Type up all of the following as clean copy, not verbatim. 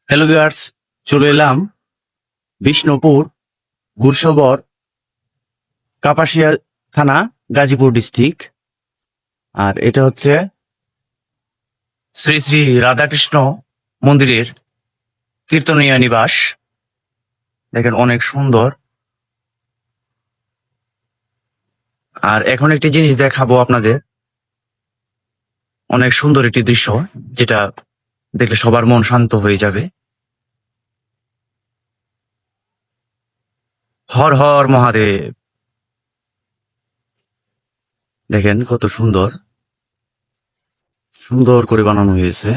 Hello viewers, চলে এলাম বিষ্ণুপুর গুরসবর কাপাসিয়া থানা গাজীপুর ডিস্ট্রিক্ট। আর এটা হচ্ছে শ্রী শ্রী রাধাকৃষ্ণ মন্দিরের কীর্তনিয়া নিবাস। দেখেন অনেক সুন্দর। আর এখন একটি জিনিস দেখাবো আপনাদের, অনেক সুন্দর একটি দৃশ্য যেটা দেখলে সবার মন শান্ত হয়ে যাবে। হর হর মহাদেব। দেখেন কত সুন্দর সুন্দর করে বানানো হয়েছে।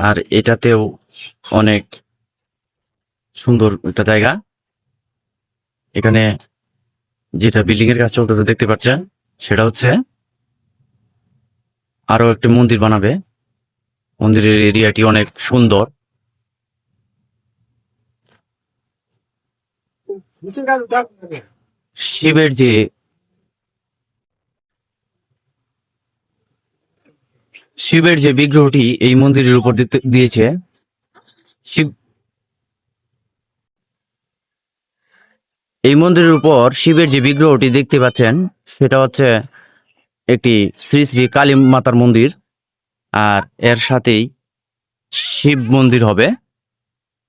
আর এটাতেও অনেক সুন্দর একটা জায়গা। এখানে যেটা বিল্ডিং এর কাজ চলতেছে দেখতে পাচ্ছেন, সেটা হচ্ছে আরো একটা মন্দির বানাবে। মন্দিরের এরিয়াটি অনেক সুন্দর। শিবের যে শিবের যে বিগ্রহটি এই মন্দিরের উপর দিয়েছে, শিব এই মন্দিরের উপর শিবের যে বিগ্রহটি দেখতে পাচ্ছেন সেটা হচ্ছে একটি শ্রী শ্রী কালী মাতার মন্দির। আর এর সাথেই শিব মন্দির হবে,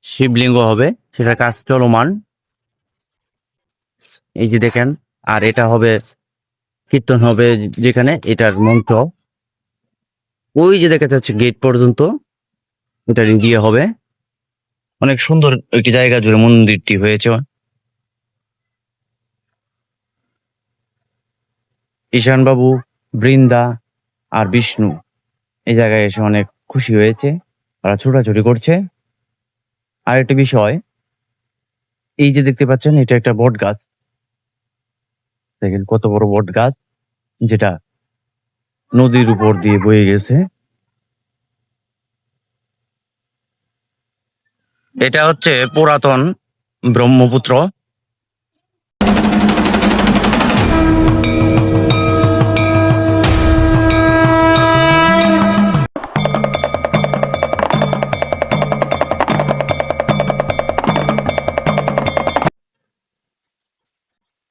শিবলিঙ্গ হবে, সেটার কাজ চলমান। এই যে দেখেন। আর এটা হবে কীর্তন হবে যেখানে, এটার মন্ত্র ওই যে দেখা যাচ্ছে গেট পর্যন্ত এটা দিয়ে হবে। অনেক সুন্দর একটি জায়গা জুড়ে মন্দিরটি হয়েছে। ঈশান বাবু, বৃন্দা আর বিষ্ণু এই জায়গায় এসে অনেক খুশি হয়েছে, তারা ছোটাছুটি করছে। আর একটা বিষয়, এই যে দেখতে পাচ্ছেন এটা একটা বট গাছ। দেখেন কত বড় বট গাছ, যেটা নদীর উপর দিয়ে বয়ে গেছে। এটা হচ্ছে পুরাতন ব্রহ্মপুত্র।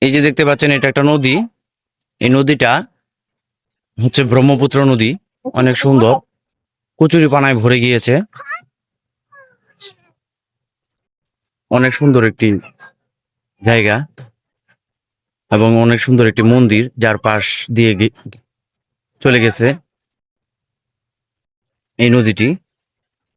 এই যে দেখতে পাচ্ছেন এটা একটা নদী। এই নদীটা হচ্ছে ব্রহ্মপুত্র নদী। অনেক সুন্দর, কচুরি পানায় ভরে গিয়েছে। অনেক সুন্দর একটি জায়গা এবং অনেক সুন্দর একটি মন্দির যার পাশ দিয়ে চলে গেছে এই নদীটি।